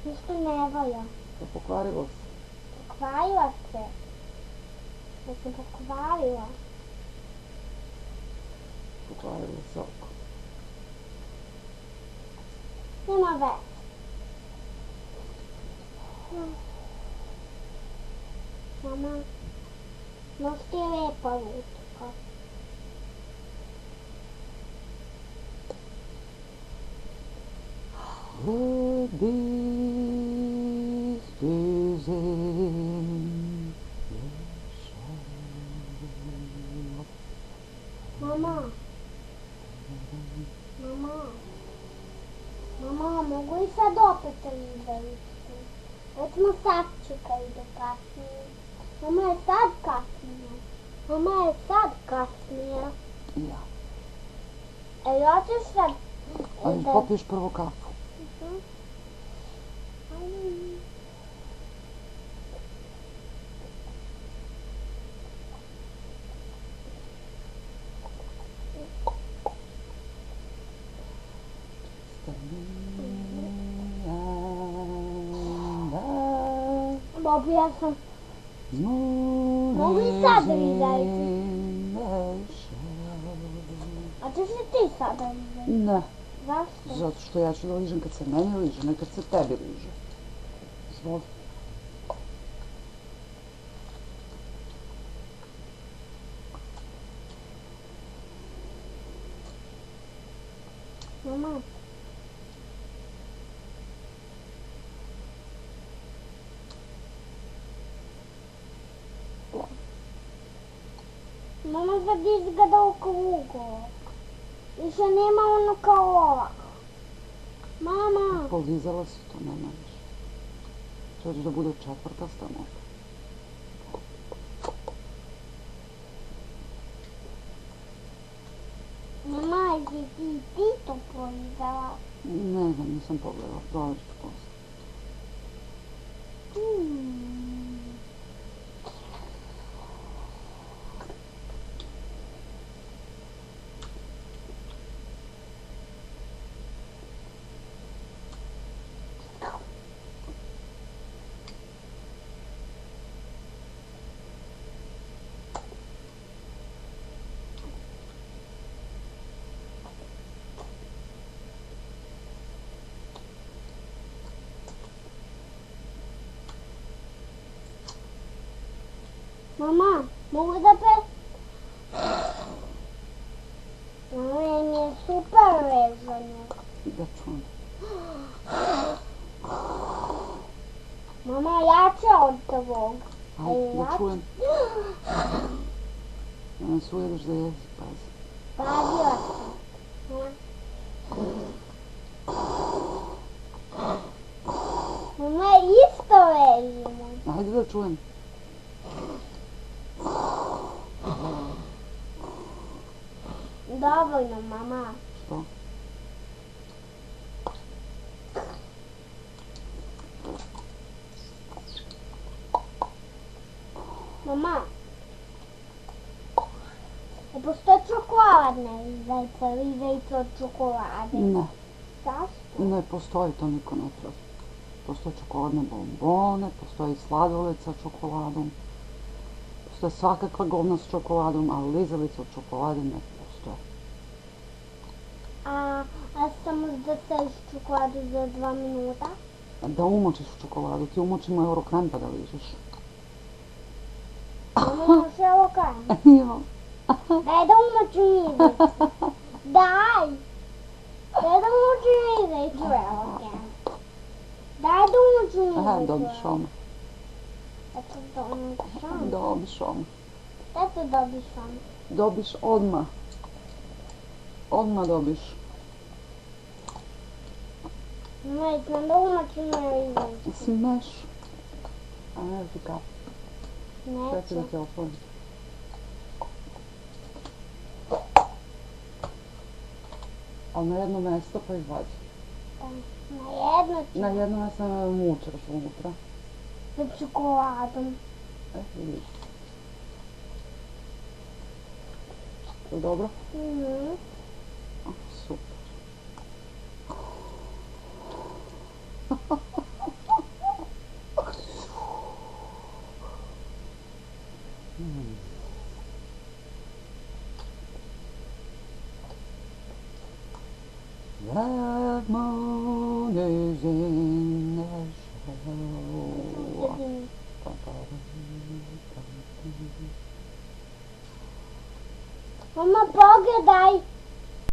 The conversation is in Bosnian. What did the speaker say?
Ništa ne valja. Pa pokvarilo se. Pokvarila se. Ja sam pokvarila. Pokvarilo se oko. Nema veze. Mama, nosi ti lijepa lutka. This is in the shadow. Mama. Mama, mogu i sad opet izveličiti? Već smo sačekali do kasnije. Mama je sad kasnije. Ja. Ja ću sad... Ali popiješ prvo kafu. Bobi, ja sam... Mogu i sad izveličiti? A ćeš li ti sada izveličiti? Ne. Zašto? Zato što ja ću da ližem kad se meni liže, ne kad se tebi liže. Izvoli. Mama. Mama sad izgleda u krugu. Više nema ono kao ova. Mama. Polizala si to, nema više. To će da bude četvrtasta možda. Mama, jesi ti to polizala? Ne znam, nisam pogledala. Dođi ću posle. Mama, mogu da Mama, mi je super vezano. Da čujem. Mama, jače od tvog. Ajde, da čujem. Da nas ujedeš da jezi, pazi. Pazila sam. Mama, isto vezimo. Ajde da čujem. Dovoljno, mama. Što? Mama, ne postoje čokoladne izdajce ili izdajce od čokolade? Ne, Zašto? ne postoji, to niko ne traži. Postoje čokoladne bombone, postoji sladoled sa čokoladom, postoje svakakva govna s čokoladom, ali lizalice od čokolade ne postoje. A samo da staviš čokoladu za 2 minuta? Da umočiš u čokoladu, ti umočimo Eurokrem pa da ližeš. Mama, imaš Eurokrem? Imam. Daj da umočim ivicu. Daj da umočim ivicu Eurokrem. Daj da umočim ivicu. Aha, dobiš odmah. Eto dobiš odmah. Dobiš odmah. Eto dobiš odmah. Dobiš odmah. Odmah dobiš. Ne znam da umočim ivicu. Smeš. A ne ti kapu. Sve ću da Neću. te otvorim. Ali na jedno mjesto pa izvađi. Na jedno ću. Na jedno mjesto mučeraš unutra. Sa čokoladom. Vidiš. Je dobro? Super. That moon is in the shadow. Mama, pogledaj.